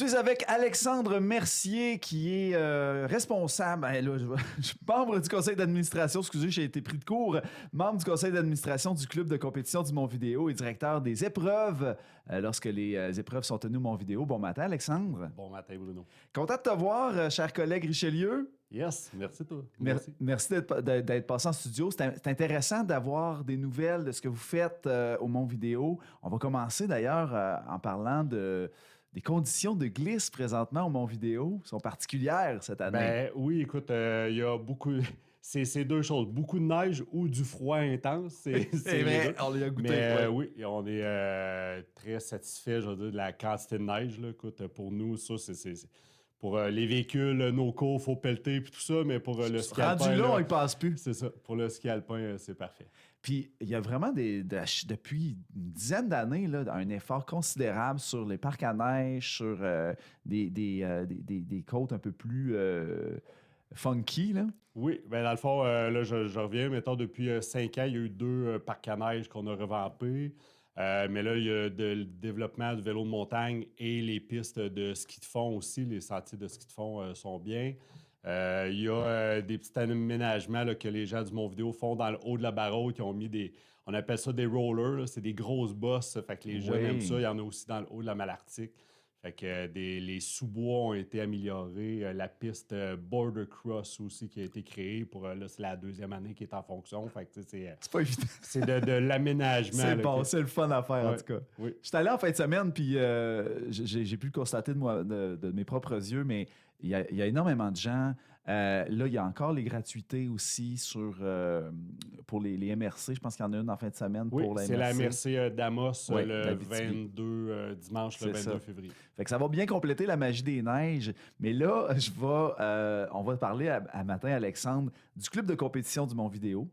Je suis avec Alexandre Mercier, qui est responsable, je suis membre du conseil d'administration, excusez, j'ai été pris de court, membre du conseil d'administration du club de compétition du Mont-Vidéo et directeur des épreuves lorsque les épreuves sont tenues au Mont-Vidéo. Bon matin, Alexandre. Bon matin, Bruno. Content de te voir, cher collègue Richelieu. Yes, merci toi. Merci d'être passé en studio. C'est intéressant d'avoir des nouvelles de ce que vous faites au Mont-Vidéo. On va commencer d'ailleurs en parlant des conditions de glisse présentement au Mont-Vidéo sont particulières cette année. Ben oui, écoute, il y a beaucoup... C'est deux choses. Beaucoup de neige ou du froid intense. C'est vrai, on l'a goûté. Mais oui, on est très satisfait, je veux dire, de la quantité de neige. Là. Écoute, pour nous, ça, c'est... Pour les véhicules, nos cours, il faut pelleter et tout ça, mais pour le ski alpin... Rendu là, on ne passe plus. C'est ça. Pour le ski alpin, c'est parfait. Puis, il y a vraiment depuis une dizaine d'années là, un effort considérable sur les parcs à neige, sur des côtes un peu plus funky. Là. Oui, bien dans le fond, là, je reviens, mettons, depuis 5 ans, il y a eu 2 parcs à neige qu'on a revampés. Mais là, il y a le développement du vélo de montagne et les pistes de ski de fond aussi. Les sentiers de ski de fond sont bien. Il y a des petits aménagements là, que les gens du Mont-Vidéo font dans le haut de la barreau, qui ont mis on appelle ça des rollers, là. C'est des grosses bosses. Fait que les jeunes aiment ça. Il y en a aussi dans le haut de la Malartic. Fait que les sous-bois ont été améliorés. La piste Border Cross aussi qui a été créée pour là, c'est la 2e année qui est en fonction. Fait que c'est pas évident. C'est de l'aménagement. C'est bon, c'est le fun à faire en tout cas. Oui. Je suis allé en fin de semaine, puis j'ai pu le constater de mes propres yeux, mais il y a énormément de gens. Là, il y a encore les gratuités aussi pour les MRC. Je pense qu'il y en a une en fin de semaine pour la MRC. C'est la MRC d'Amos le 22, dimanche le 22 février. Fait que ça va bien compléter la magie des neiges. Mais là, on va parler à matin, Alexandre, du club de compétition du Mont-Vidéo,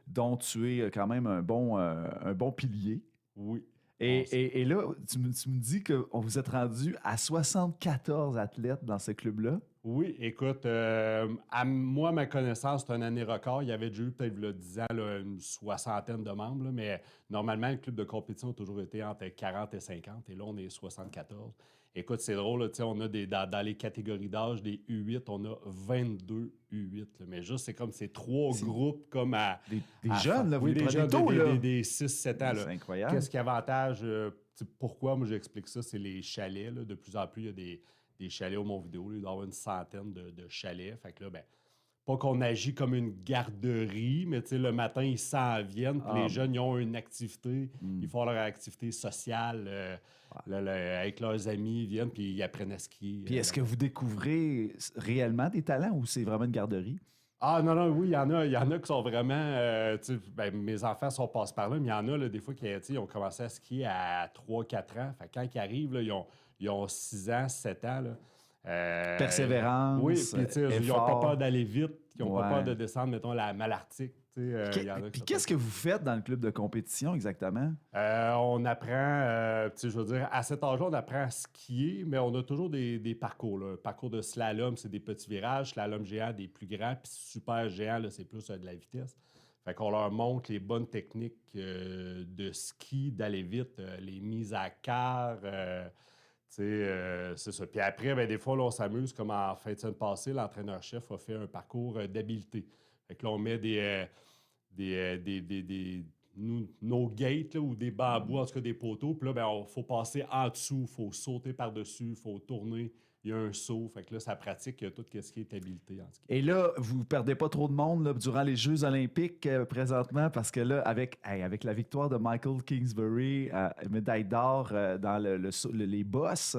dont tu es quand même un bon pilier. Oui. Et là, tu me dis que vous êtes rendu à 74 athlètes dans ce club-là. Oui, écoute, à ma connaissance, c'est une année record. Il y avait déjà eu peut-être 10 ans une 60aine de membres, là, mais normalement, le club de compétition a toujours été entre 40 et 50, et là, on est 74. Écoute, c'est drôle, là, on a dans les catégories d'âge, des U8, on a 22 U8, là, mais juste, c'est comme ces 3 groupes comme à... Des jeunes, là, vous des jeunes, tôt, là. Des 6-7 ans. C'est incroyable. Qu'est-ce qui avantage? Pourquoi, moi, j'explique ça, c'est les chalets. Là. De plus en plus, il y a des chalets au Mont-Vidéo. Il doit y avoir une centaine de chalets. Fait que là, pas qu'on agit comme une garderie, mais le matin, ils s'en viennent. Puis les jeunes, ils ont une activité. Ils font leur activité sociale avec leurs amis. Ils viennent, puis ils apprennent à skier. Puis est-ce que vous découvrez réellement des talents ou c'est vraiment une garderie? Ah non, oui, il y en a qui sont vraiment... mes enfants sont passés par là, mais il y en a là, des fois qui ont commencé à skier à 3-4 ans. Fait que quand ils arrivent, là, ils ont 6 ans, 7 ans. Là. Persévérance, oui, puis ils n'ont pas peur d'aller vite, ils n'ont pas peur de descendre, mettons, la Malartic. Puis qu'est-ce que vous faites dans le club de compétition exactement? On apprend, je veux dire, à cet âge-là, on apprend à skier, mais on a toujours des parcours. Là. Parcours de slalom, c'est des petits virages, slalom géant, des plus grands, puis super géant, là, c'est plus de la vitesse. Fait qu'on leur montre les bonnes techniques de ski, d'aller vite, les mises à quart. C'est ça. Puis après, des fois, là, on s'amuse, comme en fin de semaine passée, l'entraîneur-chef a fait un parcours d'habileté. Fait que là, on met nos gates là, ou des bambous, en tout cas des poteaux. Puis là, il faut passer en dessous, il faut sauter par-dessus, il faut tourner. Il y a un saut. Fait que là, ça pratique tout ce qui est habileté. En tout cas. Et là, vous ne perdez pas trop de monde là, durant les Jeux olympiques présentement parce que là, avec la victoire de Michael Kingsbury, médaille d'or dans les bosses,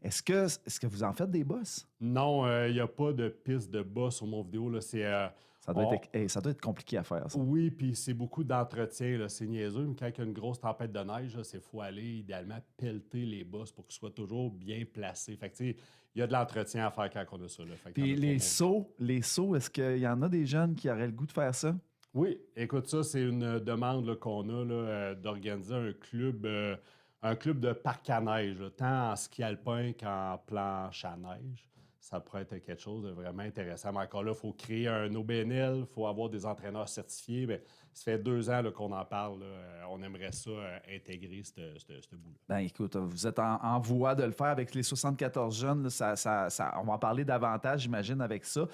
est-ce que vous en faites des bosses? Non, il n'y a pas de piste de boss au Mont-Vidéo. Là, ça doit être compliqué à faire, ça. Oui, puis c'est beaucoup d'entretien. Là. C'est niaiseux, mais quand il y a une grosse tempête de neige, il faut aller idéalement pelleter les bosses pour qu'ils soient toujours bien placés. Fait que, il y a de l'entretien à faire quand on a ça. Là. Puis les sauts, est-ce qu'il y en a des jeunes qui auraient le goût de faire ça? Oui, écoute, ça, c'est une demande là, qu'on a là, d'organiser un club de parc à neige, là, tant en ski alpin qu'en planche à neige. ça pourrait être quelque chose de vraiment intéressant. Mais encore là, il faut créer un OBNL, il faut avoir des entraîneurs certifiés. Mais ça fait 2 ans là, qu'on en parle. Là. On aimerait ça intégrer ce bout-là. Ben écoute, vous êtes en voie de le faire avec les 74 jeunes. Là, on va en parler davantage, j'imagine, avec ça.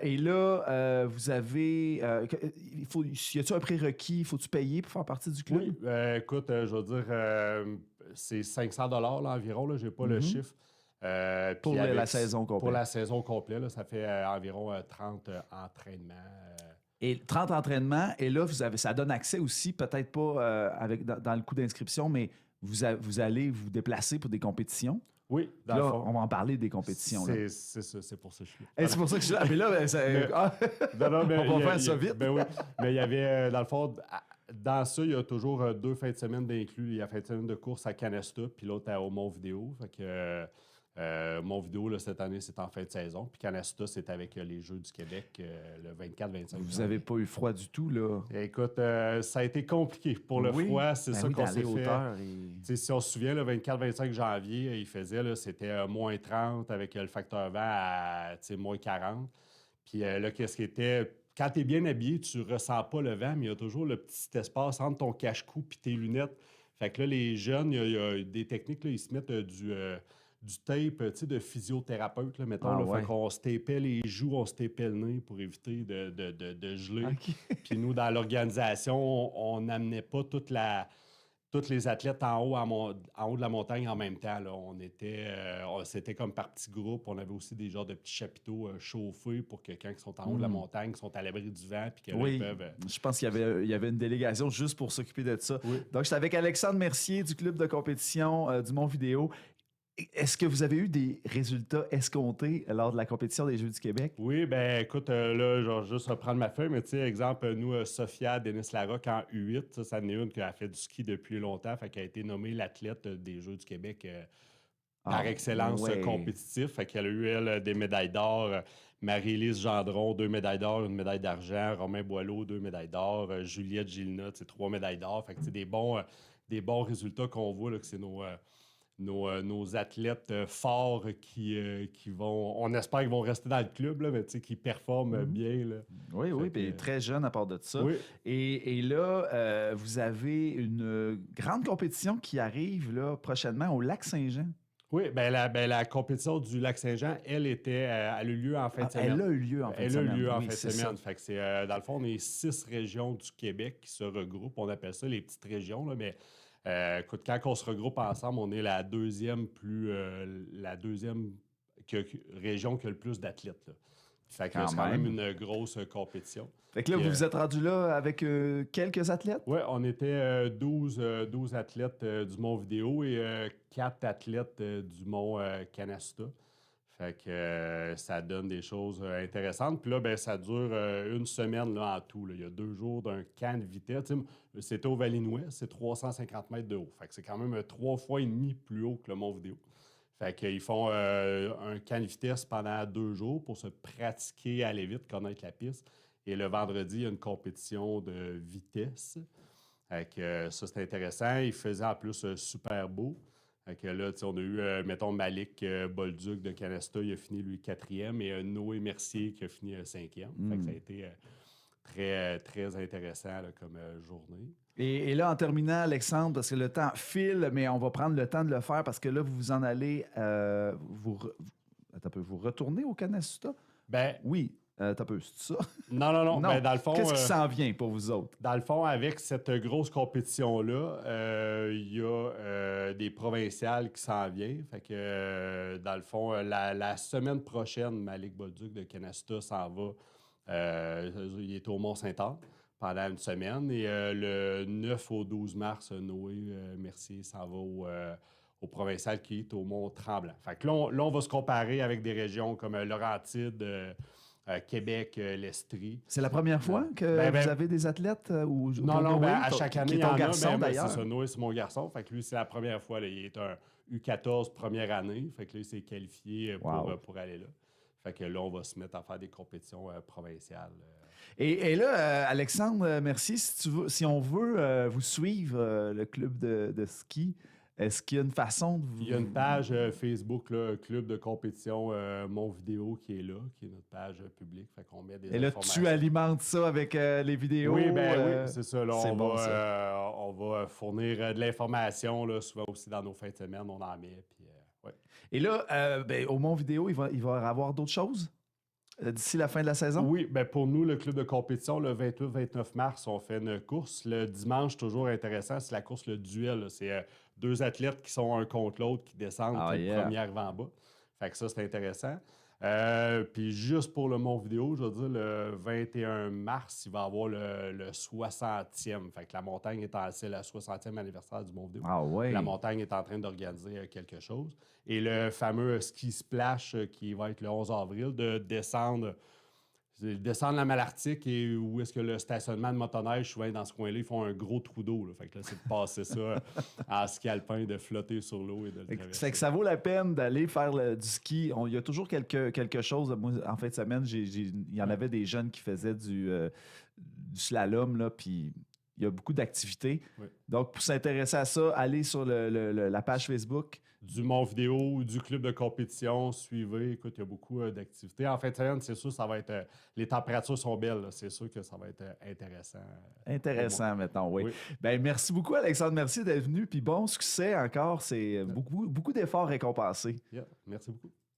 Et là, vous avez... y a-t-il un prérequis? Faut-tu payer pour faire partie du club? Oui, écoute, je veux dire, c'est 500 là, environ. Je n'ai pas le chiffre. Pour la saison complète. Pour la saison complète, là, ça fait environ 30 entraînements. Et 30 entraînements, et là, ça donne accès aussi, peut-être pas dans le coût d'inscription, mais vous allez vous déplacer pour des compétitions. Oui, dans là, le fond. on va en parler des compétitions. C'est ça, c'est pour ça que je suis là. Et c'est pour ça que je suis là. Mais là, on va faire ça vite. Ben oui, mais il y avait, dans le fond, dans ça, il y a toujours 2 fins de semaine d'inclus. Il y a la fin de semaine de course à Canasta, puis l'autre au Mont-Vidéo. Fait que Mont-Vidéo, là, cette année, c'est en fin de saison. Puis Canasta, c'est avec les Jeux du Québec le 24-25 Vous n'avez pas eu froid du tout, là? Écoute, ça a été compliqué pour le froid. C'est ça qu'on s'est fait. Si on se souvient, le 24-25 janvier, il faisait, là, c'était moins 30 avec le facteur vent à moins 40. Puis là, qu'est-ce qui était... Quand tu es bien habillé, tu ressens pas le vent, mais il y a toujours le petit espace entre ton cache-cou et tes lunettes. Fait que là, les jeunes, il y a des techniques, là, ils se mettent du tape, de physiothérapeute, là, mettons. Fait qu'on se tapait les joues, on se tapait le nez pour éviter de geler. Okay. Puis nous, dans l'organisation, on n'amenait pas tous les athlètes en haut de la montagne en même temps. Là. C'était comme par petits groupes. On avait aussi des genres de petits chapiteaux chauffés pour que quand ils sont en haut de la montagne, ils sont à l'abri du vent. Puis ils peuvent... Je pense qu'il y avait une délégation juste pour s'occuper de ça. Oui. Donc, j'étais avec Alexandre Mercier du club de compétition du Mont-Vidéo. Est-ce que vous avez eu des résultats escomptés lors de la compétition des Jeux du Québec? Oui, ben écoute, là, je vais juste reprendre ma feuille, mais tu sais, exemple, nous, Sophia Denis-Larocque en U8, ça en est une qui a fait du ski depuis longtemps, fait qu'elle a été nommée l'athlète des Jeux du Québec par excellence compétitif. Fait qu'elle a eu, elle, des médailles d'or. Marie-Élise Gendron, 2 médailles d'or, 1 médaille d'argent. Romain Boileau, 2 médailles d'or. Juliette Gilna, 3 médailles d'or. Fait que c'est des bons résultats qu'on voit, là, que c'est nos athlètes forts qui vont... On espère qu'ils vont rester dans le club, là, mais qui performent bien. Là. Oui, puis très jeune à part de ça. Oui. Et là, vous avez une grande compétition qui arrive là, prochainement au Lac-Saint-Jean. Oui, la compétition du Lac-Saint-Jean, elle a eu lieu en fin de semaine. Elle a eu lieu en fin de semaine. Elle a eu lieu en fin de semaine. Fait que c'est, dans le fond, on est 6 régions du Québec qui se regroupent. On appelle ça les petites régions, là, mais... écoute, quand on se regroupe ensemble, on est la deuxième région qui a le plus d'athlètes. Là. Fait que c'est quand même une grosse compétition. Fait que là, vous vous êtes rendu là avec quelques athlètes? Oui, on était 12 athlètes du Mont-Vidéo et 4 athlètes du Mont-Canasta. Fait que ça donne des choses intéressantes. Puis là, ben, ça dure 1 semaine là, en tout. Là. Il y a 2 jours d'un camp de vitesse. C'était au Valinouest, c'est 350 mètres de haut. Fait que c'est quand même 3 fois et demi plus haut que le Mont-Vidéo. Fait qu'ils font un camp de vitesse pendant 2 jours pour se pratiquer à aller vite, connaître la piste. Et le vendredi, il y a une compétition de vitesse. Fait que ça, c'est intéressant. Il faisait en plus super beau. Fait que là, on a eu, mettons, Malik Bolduc de Canasta, il a fini, lui, 4e, et Noé Mercier qui a fini 5e. Fait que ça a été très, très intéressant là, comme journée. Et là, en terminant, Alexandre, parce que le temps file, mais on va prendre le temps de le faire parce que là, vous en allez... vous retournez au Canasta? Ben... Oui. T'as peu, c'est ça? Non. Ben, dans le fond, qu'est-ce qui s'en vient pour vous autres? Dans le fond, avec cette grosse compétition-là, il y a des provinciales qui s'en viennent. Fait que, dans le fond, la semaine prochaine, Malik Bolduc de Canasta s'en va. Il est au Mont-Saint-Anne pendant une semaine. Et le 9 au 12 mars, Noé Mercier s'en va au provincial qui est au Mont-Tremblant. Fait que là, on va se comparer avec des régions comme Laurentides, Québec, l'Estrie. C'est la première fois que vous avez des athlètes? Non, à chaque année, il y en a. Garçon, d'ailleurs. C'est ça, Noé, c'est mon garçon. Fait que lui, c'est la première fois. Là, il est un U14 première année. Fait que là, il s'est qualifié pour aller là. Fait que là, on va se mettre à faire des compétitions provinciales. Et là, Alexandre Mercier, si on veut vous suivre, le club de ski, Est-ce qu'il y a une façon de vous... Il y a une page Facebook, là, Club de compétition Mon Vidéo qui est là, qui est notre page publique. Fait qu'on met des Et là, informations. tu alimentes ça avec les vidéos. Oui, oui, c'est ça. Là, c'est on, bon, on va fournir de l'information, là, souvent aussi dans nos fins de semaine, on en met. Puis, ouais. Et là, au Mon Vidéo, il va y avoir d'autres choses d'ici la fin de la saison? Oui, ben pour nous, le club de compétition, le 28-29 mars, on fait une course. Le dimanche, toujours intéressant, c'est la course, le duel. Là. C'est 2 athlètes qui sont un contre l'autre, qui descendent, le premier arrive en bas. Fait que ça, c'est intéressant. Puis juste pour le Mont Vidéo, je veux dire, le 21 mars, il va y avoir le 60e. Fait que la montagne c'est le 60e anniversaire du Mont Vidéo. Ah ouais. La montagne est en train d'organiser quelque chose. Et le fameux ski splash qui va être le 11 avril, de descendre la Malartic et où est-ce que le stationnement de motoneige, souvent dans ce coin-là, ils font un gros trou d'eau. Là. Fait que là, c'est de passer ça en ski alpin, de flotter sur l'eau et de le traverser. Fait que ça vaut la peine d'aller faire du ski. Il y a toujours quelque chose. Moi, en fin de semaine, il y en avait des jeunes qui faisaient du slalom, là, puis il y a beaucoup d'activités. Oui. Donc, pour s'intéresser à ça, allez sur la page Facebook. Du Mont Vidéo ou du club de compétition, suivez. Écoute, il y a beaucoup d'activités. En fin de semaine, c'est sûr, ça va être... les températures sont belles. Là. C'est sûr que ça va être intéressant. Intéressant, mettons, oui. Ben, merci beaucoup, Alexandre. Merci d'être venu. Puis bon succès encore. C'est beaucoup d'efforts récompensés. Yeah, merci beaucoup.